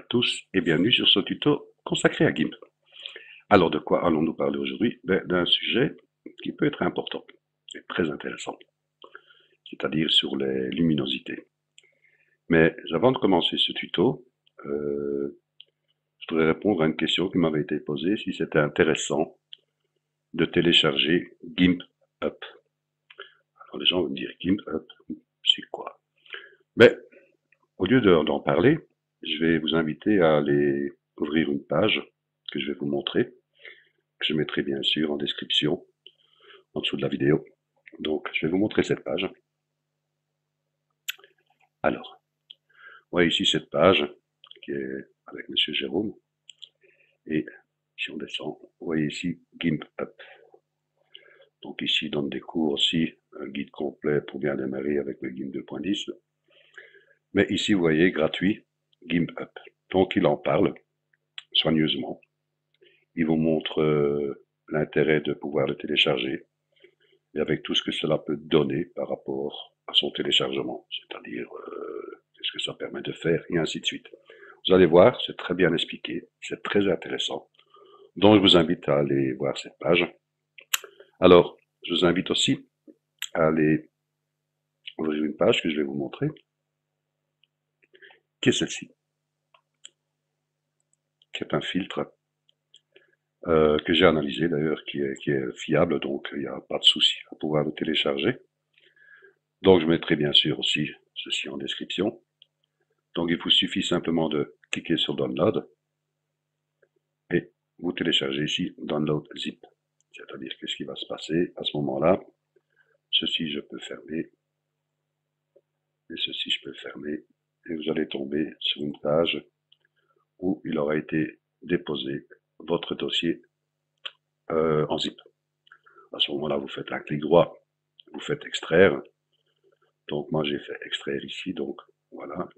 tous et bienvenue sur ce tuto consacré à GIMP. Alors de quoi allons-nous parler aujourd'hui? D'un sujet qui peut être important et très intéressant, c'est-à-dire sur les luminosités. Mais avant de commencer ce tuto, je voudrais répondre à une question qui m'avait été posée, si c'était intéressant de télécharger GIMP Up. Alors les gens vont me dire GIMP Up, c'est quoi? Mais au lieu d'en parler, je vais vous inviter à aller ouvrir une page que je vais vous montrer, que je mettrai bien sûr en description, en dessous de la vidéo. Donc, je vais vous montrer cette page. Alors, vous voyez ici cette page qui est avec Monsieur Jérôme. Et si on descend, vous voyez ici GIMP Up. Donc ici, il donne des cours aussi, un guide complet pour bien démarrer avec le GIMP 2.10. Mais ici, vous voyez, gratuit, GIMP Up. Donc, il en parle soigneusement. Il vous montre l'intérêt de pouvoir le télécharger et avec tout ce que cela peut donner par rapport à son téléchargement, c'est-à-dire qu'est-ce que ça permet de faire, et ainsi de suite. Vous allez voir, c'est très bien expliqué, c'est très intéressant. Donc je vous invite à aller voir cette page. Alors, je vous invite aussi à aller ouvrir une page que je vais vous montrer, qui est celle-ci, qui est un filtre que j'ai analysé d'ailleurs, qui est fiable, donc il n'y a pas de souci à pouvoir le télécharger. Donc je mettrai bien sûr aussi ceci en description. Donc il vous suffit simplement de cliquer sur Download et vous téléchargez ici Download Zip. C'est-à-dire qu'est-ce qui va se passer à ce moment-là? Ceci je peux fermer et ceci je peux fermer et vous allez tomber sur une page où il aura été déposé votre dossier en zip. À ce moment-là, vous faites un clic droit, vous faites extraire. Donc moi j'ai fait extraire ici, donc voilà.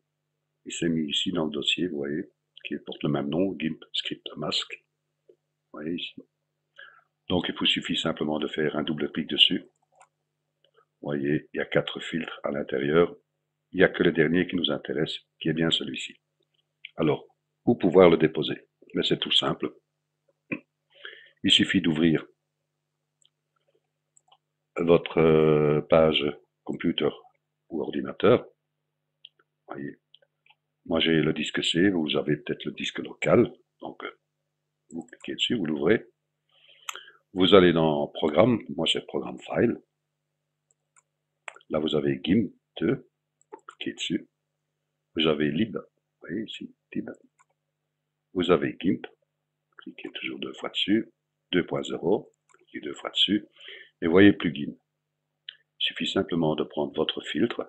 Il s'est mis ici dans le dossier, vous voyez, qui porte le même nom, GIMP Script Mask. Vous voyez ici. Donc il vous suffit simplement de faire un double clic dessus. Vous voyez, il y a 4 filtres à l'intérieur. Il n'y a que le dernier qui nous intéresse, qui est bien celui-ci. Alors, où pouvoir le déposer? Mais c'est tout simple. Il suffit d'ouvrir votre page computer ou ordinateur. Vous voyez, moi j'ai le disque C, vous avez peut-être le disque local. Donc, vous cliquez dessus, vous l'ouvrez. Vous allez dans Programme, moi c'est Programme File. Là vous avez GIMP 2, vous cliquez dessus. Vous avez Lib, vous voyez ici, Lib. Vous avez GIMP, cliquez toujours 2 fois dessus. 2.0, cliquez 2 fois dessus. Et vous voyez Plugin. Il suffit simplement de prendre votre filtre,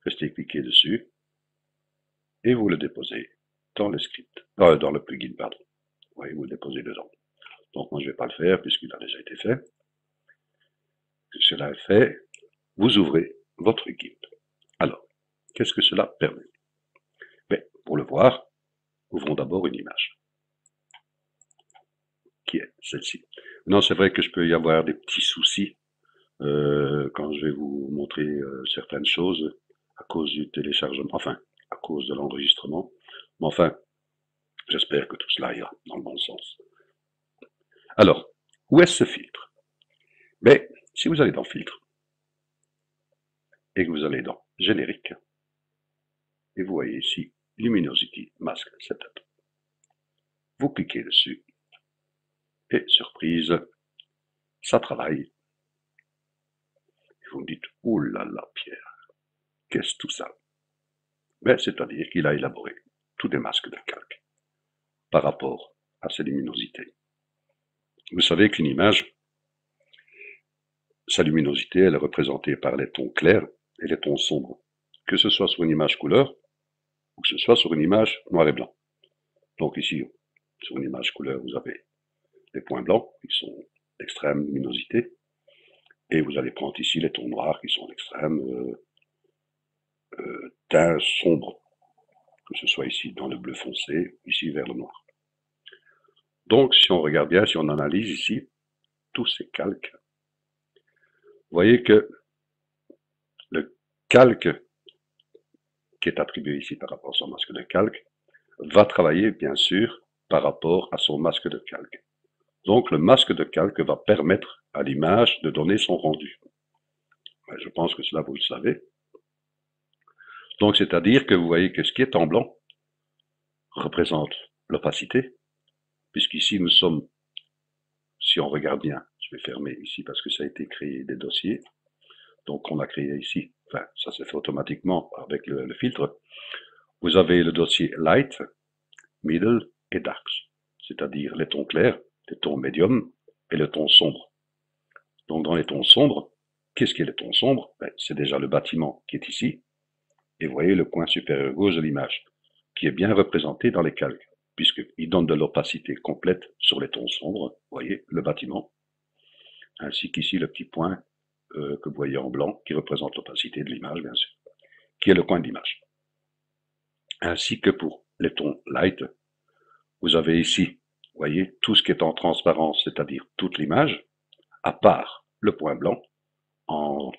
restez cliqué dessus, et vous le déposez dans le script, dans le plugin, pardon. Vous voyez, vous le déposez dedans. Donc moi je ne vais pas le faire puisqu'il a déjà été fait. Cela est fait, vous ouvrez votre GIMP. Alors, qu'est-ce que cela permet? Ben, pour le voir, ouvrons d'abord une image, qui est celle-ci. Non, c'est vrai que je peux y avoir des petits soucis quand je vais vous montrer certaines choses à cause du téléchargement, enfin, à cause de l'enregistrement. Mais enfin, j'espère que tout cela ira dans le bon sens. Alors, où est-ce ce filtre? Ben, si vous allez dans Filtre, et que vous allez dans Générique, et vous voyez ici Luminosity Mask Setup. Vous cliquez dessus, et surprise, ça travaille. Et vous me dites, oh là là, Pierre, qu'est-ce que tout ça? Ben, c'est-à-dire qu'il a élaboré tous des masques de calque par rapport à ces luminosités. Vous savez qu'une image, sa luminosité, elle est représentée par les tons clairs et les tons sombres, que ce soit sur une image couleur ou que ce soit sur une image noir et blanc. Donc ici, sur une image couleur, vous avez les points blancs qui sont d'extrême luminosité, et vous allez prendre ici les tons noirs qui sont d'extrême teint sombre, que ce soit ici dans le bleu foncé, ici vers le noir. Donc si on regarde bien, si on analyse ici tous ces calques, vous voyez que le calque qui est attribué ici par rapport à son masque de calque va travailler bien sûr par rapport à son masque de calque. Donc le masque de calque va permettre à l'image de donner son rendu. Je pense que cela vous le savez. Donc c'est-à-dire que vous voyez que ce qui est en blanc représente l'opacité, puisqu'ici nous sommes, si on regarde bien, je vais fermer ici parce que ça a été créé des dossiers, donc on a créé ici, enfin ça s'est fait automatiquement avec le filtre, vous avez le dossier Light, Middle et Darks, c'est-à-dire les tons clairs, les tons médiums et le ton sombre. Donc dans les tons sombres, qu'est-ce qui est le ton sombre? C'est déjà le bâtiment qui est ici, et vous voyez le coin supérieur gauche de l'image, qui est bien représenté dans les calques, puisqu'il donne de l'opacité complète sur les tons sombres, vous voyez, le bâtiment, ainsi qu'ici le petit point que vous voyez en blanc, qui représente l'opacité de l'image, bien sûr, qui est le coin de l'image. Ainsi que pour les tons light, vous avez ici, vous voyez, tout ce qui est en transparence, c'est-à-dire toute l'image, à part le point blanc, en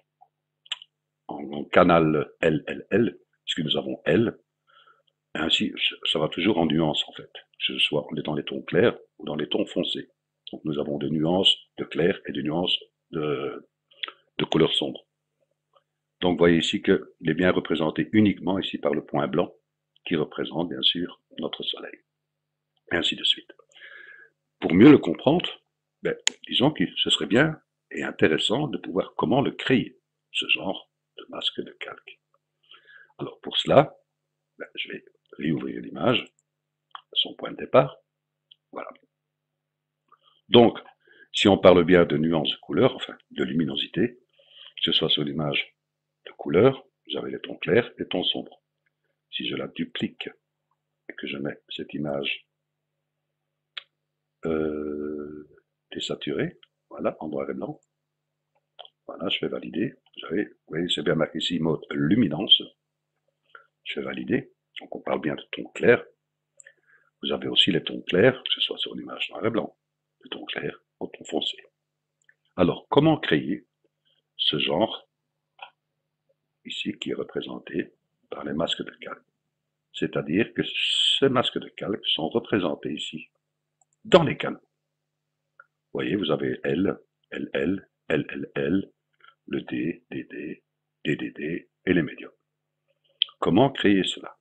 canal LLL, puisque nous avons L, ainsi, ça va toujours en nuances, en fait, que ce soit dans les tons clairs ou dans les tons foncés. Donc nous avons des nuances de clair et des nuances de couleur sombre. Donc vous voyez ici qu'il est bien représenté uniquement ici par le point blanc, qui représente bien sûr notre soleil, et ainsi de suite. Pour mieux le comprendre, disons que ce serait bien et intéressant de pouvoir comment le créer, ce genre de masque de calque. Alors pour cela, je vais réouvrir l'image, son point de départ, voilà. Donc, si on parle bien de nuances de couleur, enfin de luminosité, que ce soit sur l'image de couleur, vous avez les tons clairs et les tons sombres. Si je la duplique et que je mets cette image désaturée, voilà, en noir et blanc, voilà, je fais valider. Vous voyez, c'est bien marqué ici mode luminance. Je fais valider. Donc on parle bien de tons clairs. Vous avez aussi les tons clairs, que ce soit sur l'image noir et blanc, les tons clairs au ton foncé. Alors, comment créer ce genre ici qui est représenté par les masques de calque? C'est-à-dire que ces masques de calque sont représentés ici dans les canaux. Vous voyez, vous avez L, LL, LLL, le D, DD, DDD et les médiums. Comment créer cela?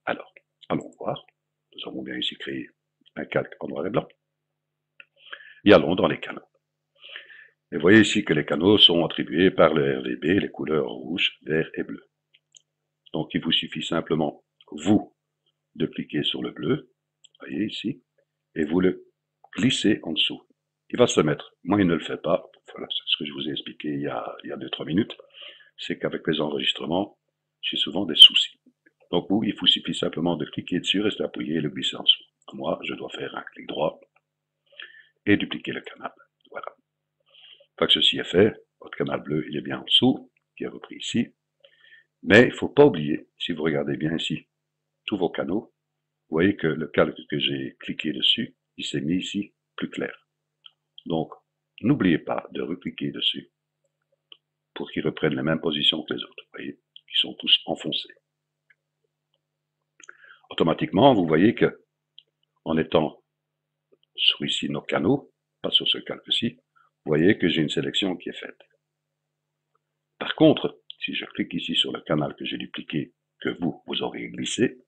Alors, allons voir. Nous avons bien ici créé un calque en noir et blanc. Et allons dans les canaux. Et vous voyez ici que les canaux sont attribués par le RVB, les couleurs rouge, vert et bleu. Donc il vous suffit simplement, vous, de cliquer sur le bleu, voyez ici, et vous le glissez en dessous. Il va se mettre. Moi, il ne le fait pas. Voilà, c'est ce que je vous ai expliqué il y a 2-3 minutes. C'est qu'avec les enregistrements, j'ai souvent des soucis. Donc vous, il vous suffit simplement de cliquer dessus, rester appuyé et le glisser en dessous. Moi, je dois faire un clic droit et dupliquer le canal. Voilà. Une fois que ceci est fait, votre canal bleu, il est bien en dessous, qui est repris ici. Mais il ne faut pas oublier, si vous regardez bien ici, tous vos canaux, vous voyez que le calque que j'ai cliqué dessus, il s'est mis ici plus clair. Donc, n'oubliez pas de recliquer dessus pour qu'ils reprennent la même position que les autres. Vous voyez, ils sont tous enfoncés. Automatiquement, vous voyez que, en étant sur ici nos canaux, pas sur ce calque-ci, vous voyez que j'ai une sélection qui est faite. Par contre, si je clique ici sur le canal que j'ai dupliqué, que vous aurez glissé,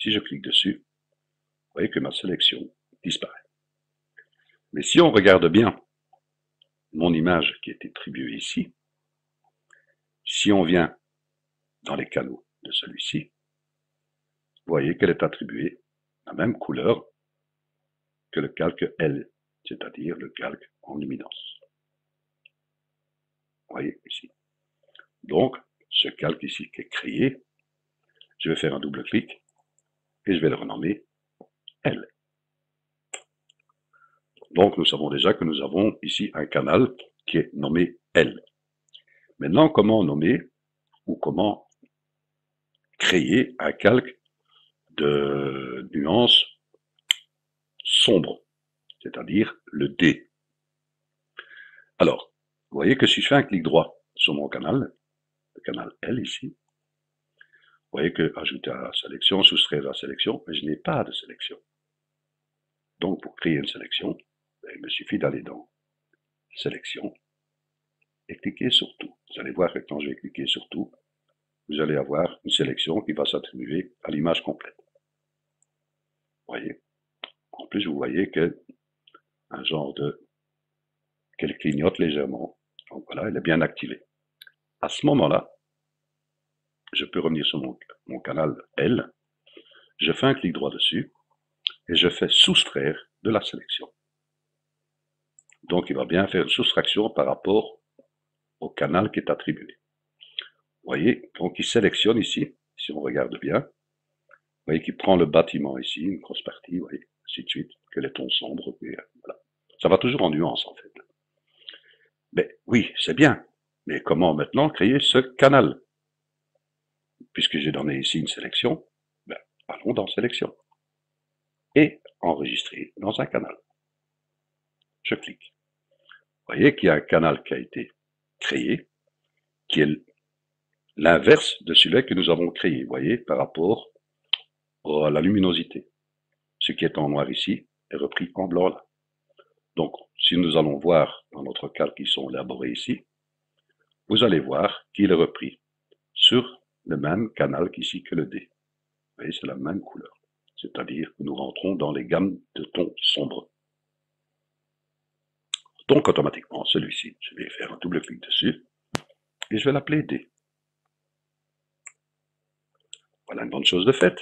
si je clique dessus, vous voyez que ma sélection disparaît. Mais si on regarde bien mon image qui est attribuée ici, si on vient dans les canaux de celui-ci, vous voyez qu'elle est attribuée la même couleur que le calque L, c'est-à-dire le calque en luminance. Vous voyez ici. Donc, ce calque ici qui est créé, je vais faire un double clic et je vais le renommer L. Donc, nous savons déjà que nous avons ici un canal qui est nommé L. Maintenant, comment nommer ou comment créer un calque de nuance sombre, c'est-à-dire le D. Alors, vous voyez que si je fais un clic droit sur mon canal, le canal L ici, voyez que ajouter à la sélection, soustraire de la sélection, mais je n'ai pas de sélection. Donc pour créer une sélection, il me suffit d'aller dans sélection et cliquer sur tout. Vous allez voir que quand je vais cliquer sur tout, vous allez avoir une sélection qui va s'attribuer à l'image complète. Vous voyez. En plus, vous voyez que un genre qu'elle clignote légèrement. Donc voilà, elle est bien activée. À ce moment-là, je peux revenir sur mon canal L, je fais un clic droit dessus, et je fais soustraire de la sélection. Donc il va bien faire une soustraction par rapport au canal qui est attribué. Vous voyez, donc il sélectionne ici, si on regarde bien, vous voyez qu'il prend le bâtiment ici, une grosse partie, vous voyez, ainsi de suite, que les tons sombres, et voilà. Ça va toujours en nuance en fait. Mais oui, c'est bien, mais comment maintenant créer ce canal? Puisque j'ai donné ici une sélection, ben, allons dans sélection. Et enregistrer dans un canal. Je clique. Vous voyez qu'il y a un canal qui a été créé, qui est l'inverse de celui que nous avons créé, vous voyez, par rapport à la luminosité. Ce qui est en noir ici est repris en blanc là. Donc, si nous allons voir dans notre calque qui sont élaborés ici, vous allez voir qu'il est repris sur le même canal qu'ici que le D. Vous voyez, c'est la même couleur. C'est-à-dire que nous rentrons dans les gammes de tons sombres. Donc, automatiquement, celui-ci, je vais faire un double clic dessus, et je vais l'appeler D. Voilà une bonne chose de faite.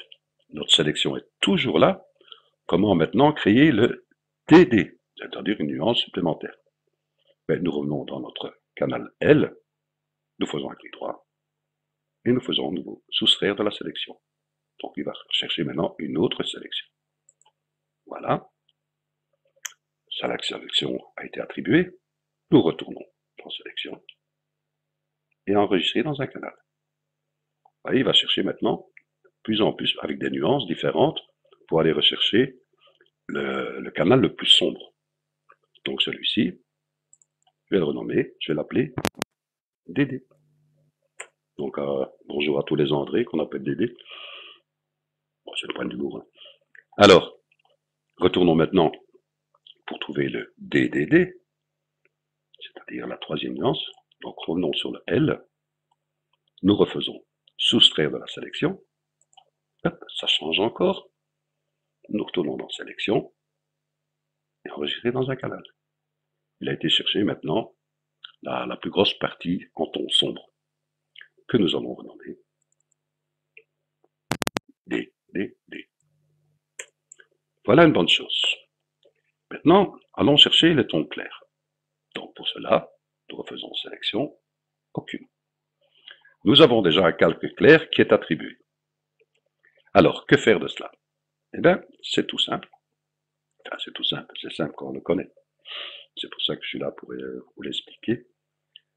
Notre sélection est toujours là. Comment maintenant créer le DD, c'est-à-dire une nuance supplémentaire? Ben, nous revenons dans notre canal L, nous faisons un clic droit, et nous faisons nouveau soustraire de la sélection. Donc il va chercher maintenant une autre sélection. Voilà. La sélection a été attribuée. Nous retournons dans sélection et enregistrer dans un canal. Vous voyez, il va chercher maintenant plus en plus avec des nuances différentes pour aller rechercher le canal le plus sombre. Donc celui-ci, je vais le renommer, je vais l'appeler DD. Donc bonjour à tous les André qu'on appelle DD. Bon, c'est le point d'humour. Hein. Alors, retournons maintenant pour trouver le DDD, c'est-à-dire la troisième nuance. Donc revenons sur le L. Nous refaisons soustraire de la sélection. Hop, ça change encore. Nous retournons dans sélection et enregistrer dans un canal. Il a été cherché maintenant la plus grosse partie en ton sombre que nous allons renommer D, D, D. Voilà une bonne chose. Maintenant, allons chercher les tons clairs. Donc pour cela, nous refaisons sélection, aucune. Nous avons déjà un calque clair qui est attribué. Alors, que faire de cela? Eh bien, c'est tout simple. Enfin, c'est tout simple, c'est simple quand on le connaît. C'est pour ça que je suis là pour vous l'expliquer.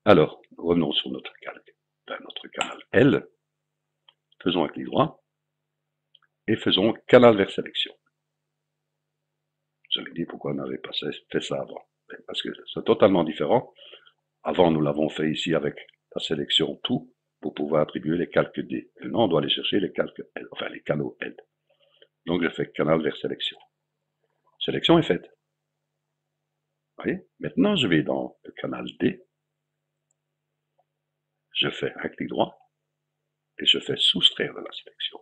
Alors, revenons sur notre calque, enfin, notre canal L. Faisons un clic droit et faisons canal vers sélection. Vous allez dire pourquoi on n'avait pas fait ça avant. Parce que c'est totalement différent. Avant, nous l'avons fait ici avec la sélection tout pour pouvoir attribuer les calques D. Maintenant, on doit aller chercher les calques L, enfin les canaux L. Donc, je fais canal vers sélection. Sélection est faite. Vous voyez? Maintenant, je vais dans le canal D. Je fais un clic droit et je fais soustraire de la sélection.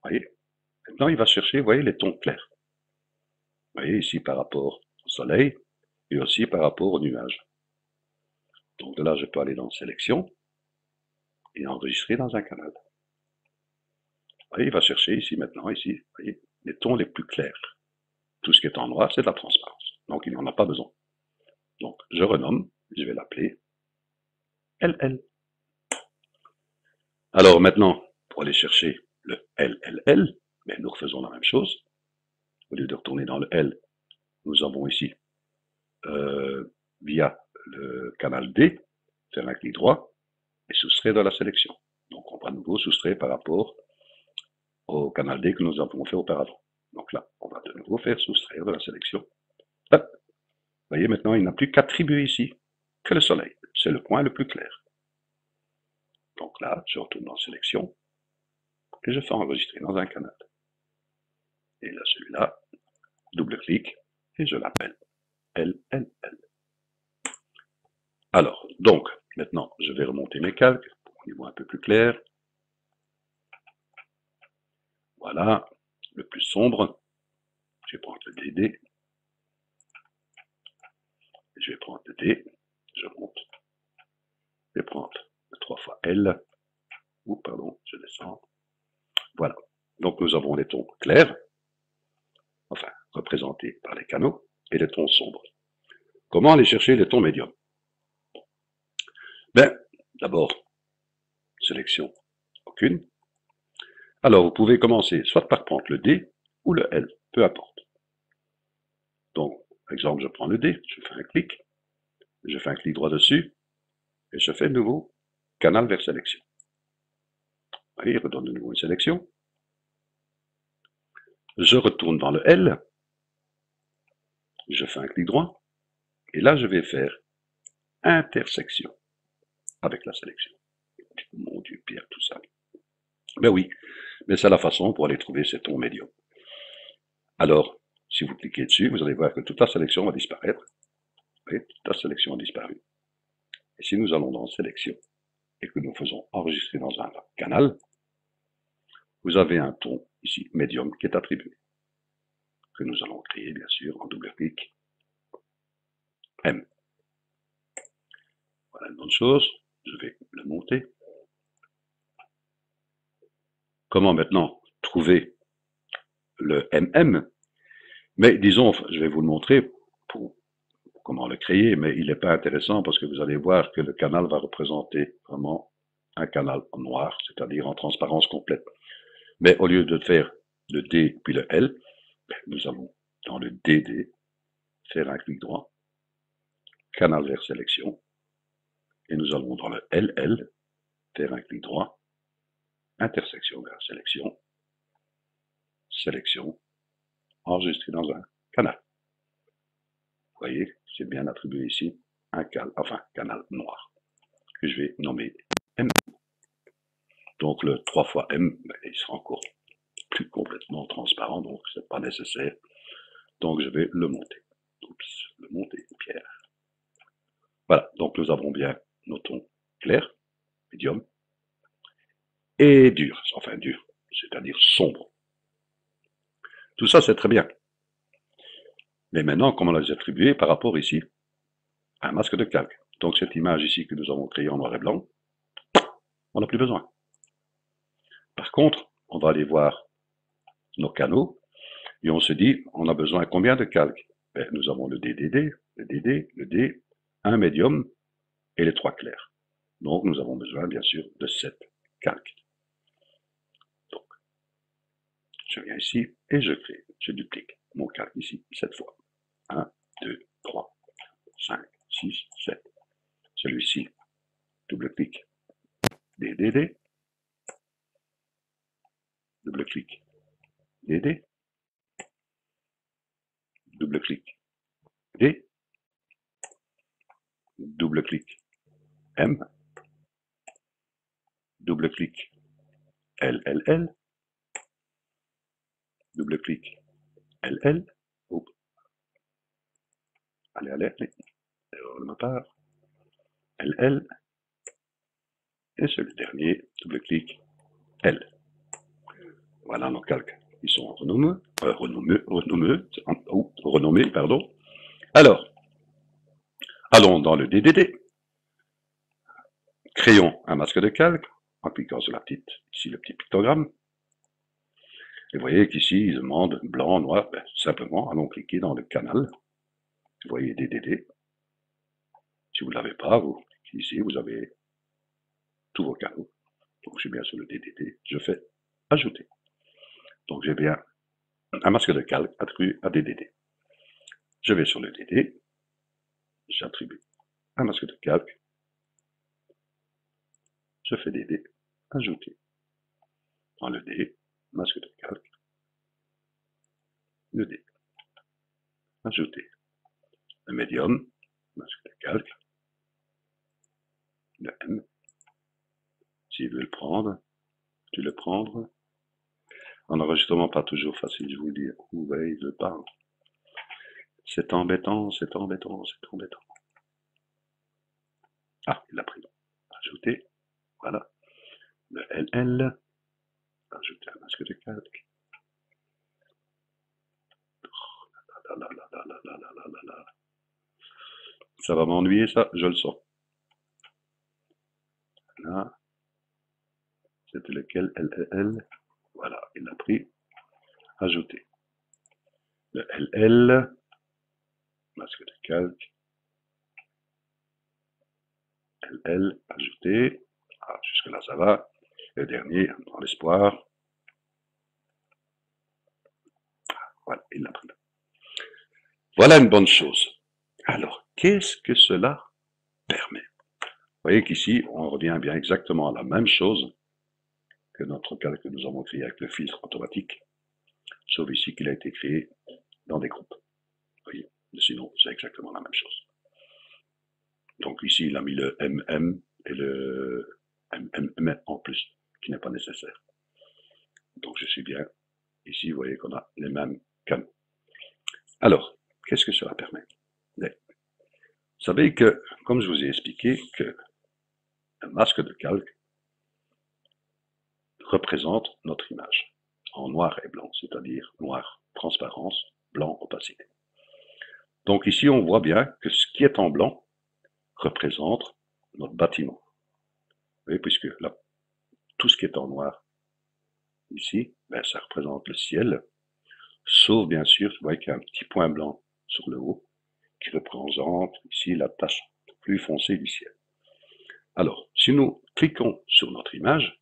Vous voyez? Maintenant, il va chercher, vous voyez, les tons clairs. Vous voyez, ici par rapport au soleil et aussi par rapport aux nuages. Donc de là, je peux aller dans sélection et enregistrer dans un canal. Vous voyez, il va chercher ici maintenant, ici, vous voyez, les tons les plus clairs. Tout ce qui est en noir, c'est de la transparence. Donc il n'en a pas besoin. Donc je renomme, je vais l'appeler LL. Alors maintenant, pour aller chercher le LLL, ben, nous refaisons la même chose. Au lieu de retourner dans le L, nous avons ici, via le canal D, faire un clic droit et soustraire de la sélection. Donc on va à nouveau soustraire par rapport au canal D que nous avons fait auparavant. Donc là, on va de nouveau faire soustraire de la sélection. Hop. Vous voyez, maintenant, il n'a plus qu'attribuer ici que le soleil. C'est le point le plus clair. Donc là, je retourne dans sélection et je fais enregistrer dans un canal. Et là, celui-là, double-clic et je l'appelle LLL. Alors, donc, maintenant, je vais remonter mes calques pour qu'on y voit un peu plus clair. Voilà, le plus sombre. Je vais prendre le DD. Je vais prendre le D. Je monte. Je vais prendre le 3 fois L. Ou pardon, je descends. Voilà. Donc nous avons les tons clairs, enfin représentés par les canaux, et les tons sombres. Comment aller chercher les tons médiums? Ben, d'abord, sélection aucune. Alors vous pouvez commencer soit par prendre le D ou le L, peu importe. Donc, par exemple, je prends le D, je fais un clic droit dessus, et je fais de nouveau canal vers sélection. Vous voyez, il redonne de nouveau une sélection. Je retourne dans le L, je fais un clic droit, et là je vais faire intersection avec la sélection. Mon Dieu, Pierre, tout ça. Ben oui, mais c'est la façon pour aller trouver ces tons médiums. Alors, si vous cliquez dessus, vous allez voir que toute la sélection va disparaître. Vous voyez, toute la sélection a disparu. Et si nous allons dans sélection et que nous faisons enregistrer dans un canal, vous avez un ton ici, médium, qui est attribué, que nous allons créer, bien sûr, en double-clic, M. Voilà une bonne chose, je vais le monter. Comment maintenant trouver le MM? Mais disons, je vais vous le montrer pour comment le créer, mais il n'est pas intéressant parce que vous allez voir que le canal va représenter vraiment un canal en noir, c'est-à-dire en transparence complète. Mais au lieu de faire le D puis le L, nous allons dans le DD faire un clic droit, canal vers sélection, et nous allons dans le LL faire un clic droit, intersection vers sélection, sélection, enregistrer dans un canal. Vous voyez, c'est bien attribué ici un canal noir, que je vais nommer M. Donc le 3 fois M, il sera encore plus complètement transparent, donc c'est pas nécessaire. Donc je vais le monter. Oups, le monter, Pierre. Voilà, donc nous avons bien nos tons clairs, médium, et dur, enfin dur, c'est-à-dire sombre. Tout ça, c'est très bien. Mais maintenant, comment les attribuer par rapport ici à un masque de calque? Donc cette image ici que nous avons créée en noir et blanc, on n'a plus besoin. Par contre, on va aller voir nos canaux, et on se dit, on a besoin de combien de calques? Ben, nous avons le DDD, le DD, le D, un médium et les 3 clairs. Donc nous avons besoin bien sûr de 7 calques. Donc, je viens ici et je duplique mon calque ici 7 fois. 1, 2, 3, 5, 6, 7. Celui-ci, double-clic, DDD, double-clic, DD, double-clic, D, double-clic, M, double-clic, LLL, double-clic, LL, oups, allez, erreur de ma part, LL, et celui dernier, double-clic, L. Voilà nos calques. Ils sont renommés, pardon. Alors, allons dans le DDD. Créons un masque de calque en cliquant sur ici le petit pictogramme. Et vous voyez qu'ici, il demande blanc, noir. Ben, simplement, allons cliquer dans le canal. Vous voyez DDD. Si vous ne l'avez pas, vous cliquez ici, vous avez tous vos canaux. Donc, je suis bien sur le DDD. Je fais ajouter. Donc, j'ai bien un masque de calque attribué à DDD. Je vais sur le DD. J'attribue un masque de calque. Je fais DD, ajouter. Dans le D, masque de calque. Le D, ajouter. Le médium, masque de calque. Le M. S'il veut le prendre, tu le prendre. En enregistrement, pas toujours facile, je vous le dis. Ouais, il veut pas. C'est embêtant, c'est embêtant, c'est embêtant. Ah, il l'a pris. Ajouter. Voilà. Le LL. Ajouter un masque de calque. Ça va m'ennuyer, ça, je le sens. Là. C'était lequel? LL. Voilà, il l'a pris. Ajouter. Le LL. Masque de calque. LL. Ajouter. Ah, jusque-là, ça va. Le dernier, dans l'espoir. Voilà, il l'a pris. Voilà une bonne chose. Alors, qu'est-ce que cela permet? Vous voyez qu'ici, on revient bien exactement à la même chose que notre calque que nous avons créé avec le filtre automatique, sauf ici qu'il a été créé dans des groupes. Vous voyez, sinon, c'est exactement la même chose. Donc ici, il a mis le MM et le MMM en plus, qui n'est pas nécessaire. Donc je suis bien. Ici, vous voyez qu'on a les mêmes canaux. Alors, qu'est-ce que cela permet? Vous savez que, comme je vous ai expliqué, que un masque de calque représente notre image en noir et blanc, c'est-à-dire noir, transparence, blanc, opacité. Donc ici, on voit bien que ce qui est en blanc représente notre bâtiment. Vous voyez, puisque là, tout ce qui est en noir, ici, ben, ça représente le ciel, sauf bien sûr, vous voyez qu'il y a un petit point blanc sur le haut, qui représente ici la tache plus foncée du ciel. Alors, si nous cliquons sur notre image,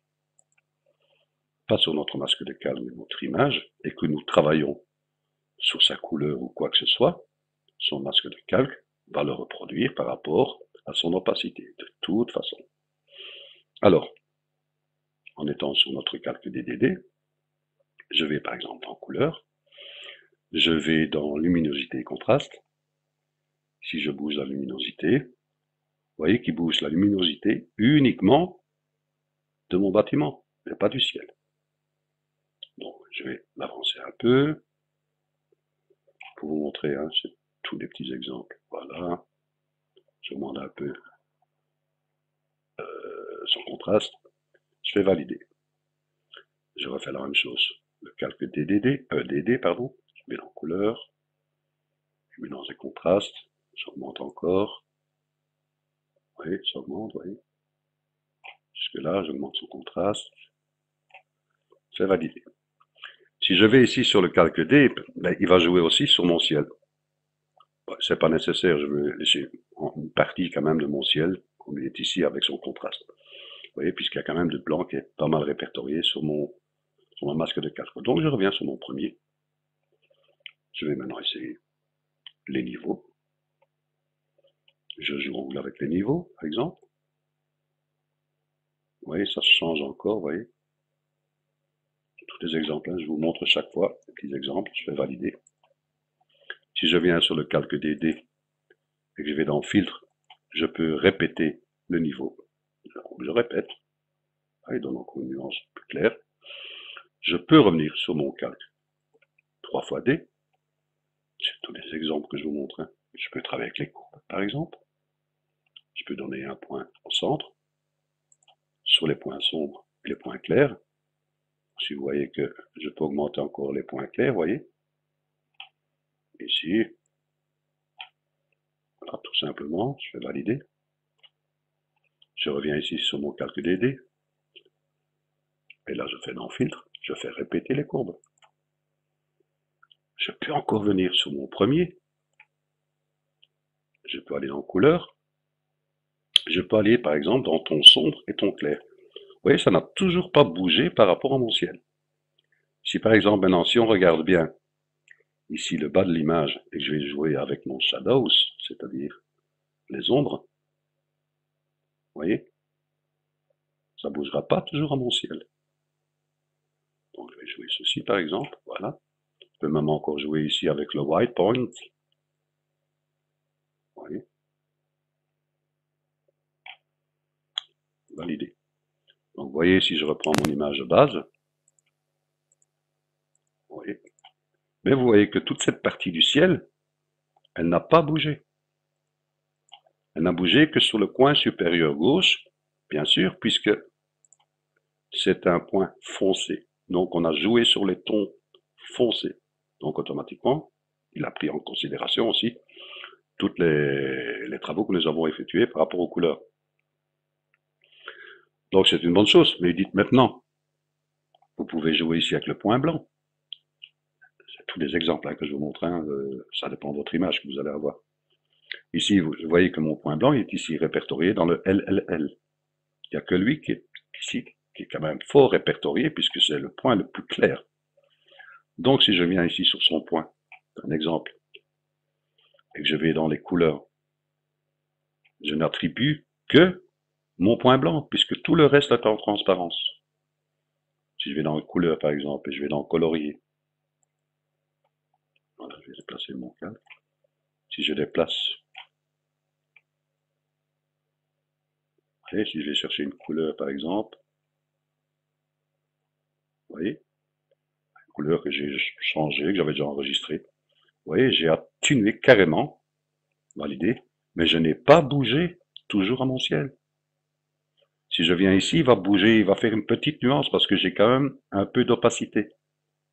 pas sur notre masque de calque, mais notre image, et que nous travaillons sur sa couleur ou quoi que ce soit, son masque de calque va le reproduire par rapport à son opacité, de toute façon. Alors, en étant sur notre calque DDD, je vais par exemple en couleur, je vais dans luminosité et contraste. Si je bouge la luminosité, vous voyez qu'il bouge la luminosité uniquement de mon bâtiment, mais pas du ciel. Donc, je vais l'avancer un peu pour vous montrer, hein, c'est tous les petits exemples. Voilà, je demande un peu son contraste, je fais valider. Je refais la même chose, le calque DD, pardon, je mets en couleur, luminance et contraste, j'augmente encore, vous voyez, ça augmente, vous voyez. Jusque là, j'augmente son contraste, c'est validé. Si je vais ici sur le calque D, ben, il va jouer aussi sur mon ciel. C'est pas nécessaire, je veux laisser une partie quand même de mon ciel, comme il est ici avec son contraste. Vous voyez, puisqu'il y a quand même du blanc qui est pas mal répertorié sur mon masque de calque. Donc je reviens sur mon premier. Je vais maintenant essayer les niveaux. Je joue avec les niveaux, par exemple. Vous voyez, ça change encore, vous voyez. Tous les exemples, hein, je vous montre chaque fois des petits exemples, je vais valider. Si je viens sur le calque DD et que je vais dans filtre, je peux répéter le niveau. Je répète. Il donne encore une nuance plus claire. Je peux revenir sur mon calque 3 fois D. C'est tous les exemples que je vous montre. Hein. Je peux travailler avec les courbes, par exemple. Je peux donner un point au centre, sur les points sombres et les points clairs. Si vous voyez que je peux augmenter encore les points clairs, vous voyez. Ici, voilà, tout simplement, je fais valider. Je reviens ici sur mon calque DD. Et là, je fais dans filtre, je fais répéter les courbes. Je peux encore venir sur mon premier. Je peux aller dans couleur. Je peux aller, par exemple, dans ton sombre et ton clair. Vous voyez, ça n'a toujours pas bougé par rapport à mon ciel. Si par exemple, maintenant, si on regarde bien ici le bas de l'image et que je vais jouer avec mon shadows, c'est-à-dire les ombres, vous voyez, ça ne bougera pas toujours à mon ciel. Donc je vais jouer ceci par exemple, voilà. Je peux même encore jouer ici avec le white point. Vous voyez. Validé. Donc, vous voyez, si je reprends mon image de base, vous voyez, mais vous voyez que toute cette partie du ciel, elle n'a pas bougé. Elle n'a bougé que sur le coin supérieur gauche, bien sûr, puisque c'est un point foncé. Donc, on a joué sur les tons foncés. Donc, automatiquement, il a pris en considération aussi tous les travaux que nous avons effectués par rapport aux couleurs. Donc, c'est une bonne chose. Mais dites maintenant, vous pouvez jouer ici avec le point blanc. C'est tous les exemples que je vous montre. Ça dépend de votre image que vous allez avoir. Ici, vous voyez que mon point blanc est ici répertorié dans le LLL. Il n'y a que lui qui est ici, qui est quand même fort répertorié, puisque c'est le point le plus clair. Donc, si je viens ici sur son point, un exemple, et que je vais dans les couleurs, je n'attribue que mon point blanc, puisque tout le reste est en transparence. Si je vais dans les couleurs, par exemple, et je vais dans colorier, voilà, je vais déplacer mon calque. Si je déplace, et si je vais chercher une couleur, par exemple, vous voyez, une couleur que j'ai changée, que j'avais déjà enregistrée, vous voyez, j'ai atténué carrément, validé, mais je n'ai pas bougé toujours à mon ciel. Si je viens ici, il va bouger, il va faire une petite nuance parce que j'ai quand même un peu d'opacité.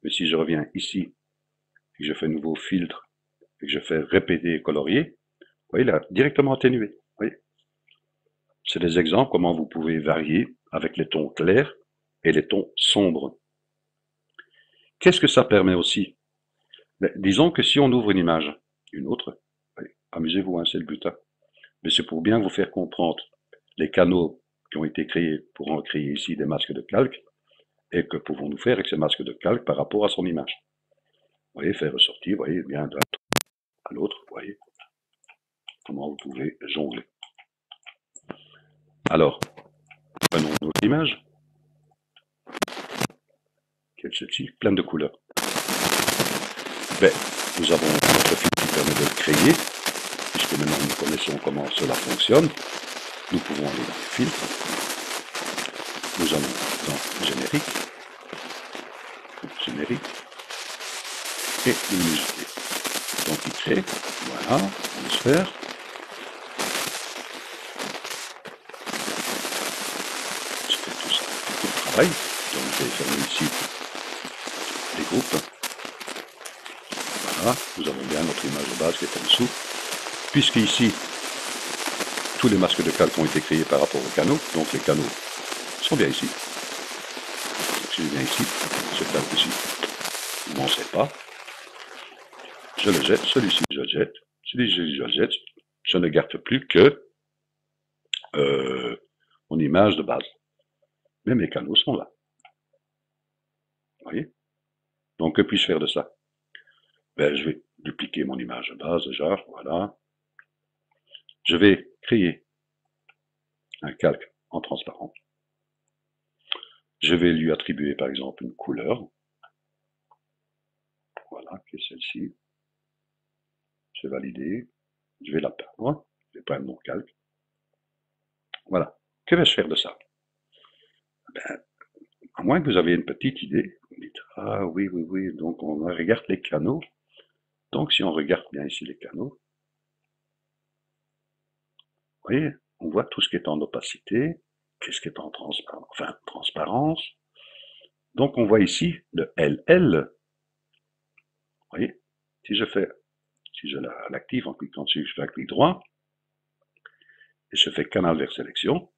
Mais si je reviens ici, et que je fais un nouveau filtre, et que je fais répéter et colorier, vous voyez, là, directement atténué. Vous voyez, c'est des exemples comment vous pouvez varier avec les tons clairs et les tons sombres. Qu'est-ce que ça permet aussi? Disons que si on ouvre une image, une autre, amusez-vous, c'est le but. Mais c'est pour bien vous faire comprendre les canaux qui ont été créés pour en créer ici des masques de calque, et que pouvons-nous faire avec ces masques de calque par rapport à son image. Vous voyez, faire ressortir, vous voyez, bien d'un à l'autre, vous voyez, comment vous pouvez jongler. Alors, prenons notre image, qui est celle-ci, pleine de couleurs. Ben, nous avons notre fil qui permet de le créer, puisque maintenant nous connaissons comment cela fonctionne. Nous pouvons aller dans les filtres, nous allons dans générique, et luminosité. Donc il crée, voilà, atmosphère. Je fais tout ça, tout le travail. Donc je vais fermer ici les groupes. Voilà, nous avons bien notre image de base qui est en dessous. Puisque ici, tous les masques de calque ont été créés par rapport aux canaux, donc les canaux sont bien ici. Donc si je viens ici, ce calque ici, je n'en sais pas. Je le jette, celui-ci je le jette, celui-ci je le jette, je ne garde plus que mon image de base. Mais mes canaux sont là. Vous voyez? Donc que puis-je faire de ça? Ben, je vais dupliquer mon image de base déjà, voilà. Je vais créer un calque en transparent. Je vais lui attribuer par exemple une couleur. Voilà, qui est celle-ci. Je vais valider. Je vais la peindre. Je vais peindre mon calque. Voilà. Que vais-je faire de ça? Ben, à moins que vous avez une petite idée, vous dites, ah oui, oui, oui, donc on regarde les canaux. Donc si on regarde bien ici les canaux, vous voyez, on voit tout ce qui est en opacité, qu'est-ce qui est en transparence, enfin, transparence. Donc on voit ici le LL. Vous voyez, si je l'active en cliquant dessus, je fais un clic droit, et je fais canal vers sélection, vous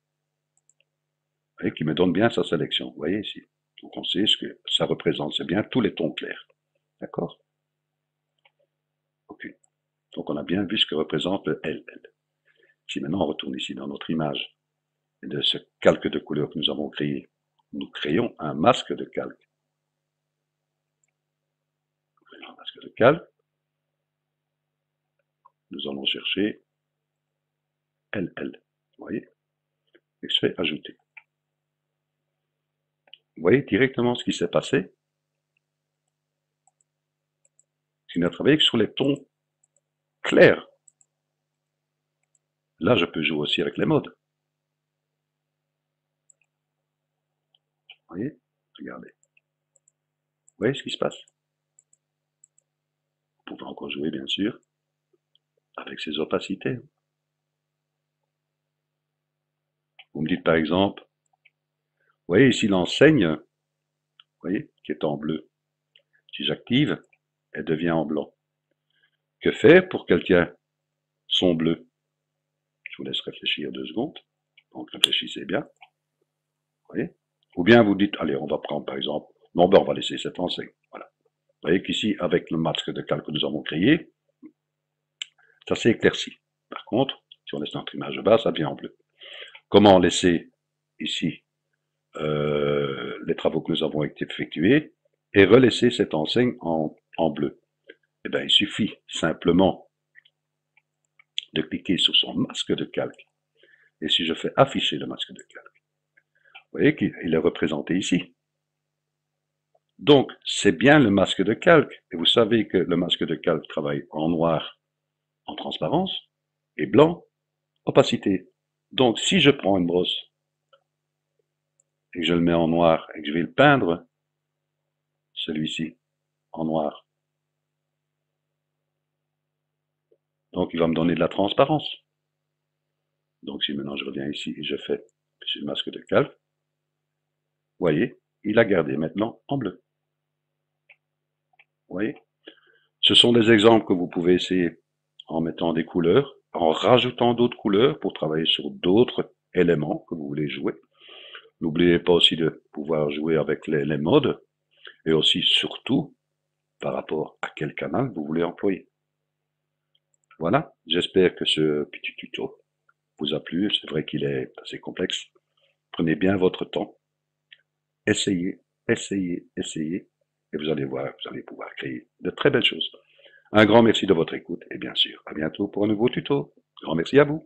voyez, qui me donne bien sa sélection. Vous voyez ici. Donc on sait ce que ça représente, c'est bien tous les tons clairs. D'accord? Ok. Donc on a bien vu ce que représente le LL. Si maintenant on retourne ici dans notre image, et de ce calque de couleurs que nous avons créé, nous créons un masque de calque. Un masque de calque. Nous allons chercher LL. Vous voyez? Et je fais ajouter. Vous voyez directement ce qui s'est passé. Si on a travaillé que sur les tons clairs. Là, je peux jouer aussi avec les modes. Vous voyez? Regardez. Vous voyez ce qui se passe? Vous pouvez encore jouer, bien sûr, avec ces opacités. Vous me dites par exemple, vous voyez ici l'enseigne, vous voyez, qui est en bleu. Si j'active, elle devient en blanc. Que faire pour qu'elle tienne son bleu? Je vous laisse réfléchir 2 secondes. Donc réfléchissez bien. Vous voyez? Ou bien vous dites, allez, on va prendre par exemple, non, ben on va laisser cette enseigne. Voilà. Vous voyez qu'ici, avec le masque de calque que nous avons créé, ça s'est éclairci. Par contre, si on laisse notre image de base, ça devient en bleu. Comment laisser ici les travaux que nous avons effectués et relaisser cette enseigne en bleu? Eh bien, il suffit simplement de cliquer sur son masque de calque. Et si je fais afficher le masque de calque, vous voyez qu'il est représenté ici. Donc, c'est bien le masque de calque. Et vous savez que le masque de calque travaille en noir, en transparence, et blanc, opacité. Donc, si je prends une brosse et que je le mets en noir et que je vais le peindre, celui-ci, en noir, donc il va me donner de la transparence. Donc, si maintenant je reviens ici et je fais sur le masque de calque, vous voyez, il a gardé maintenant en bleu. Vous voyez? Ce sont des exemples que vous pouvez essayer en mettant des couleurs, en rajoutant d'autres couleurs pour travailler sur d'autres éléments que vous voulez jouer. N'oubliez pas aussi de pouvoir jouer avec les modes et aussi surtout par rapport à quel canal vous voulez employer. Voilà, j'espère que ce petit tuto vous a plu. C'est vrai qu'il est assez complexe. Prenez bien votre temps. Essayez, essayez, essayez et vous allez voir, vous allez pouvoir créer de très belles choses. Un grand merci de votre écoute et bien sûr, à bientôt pour un nouveau tuto. Grand merci à vous.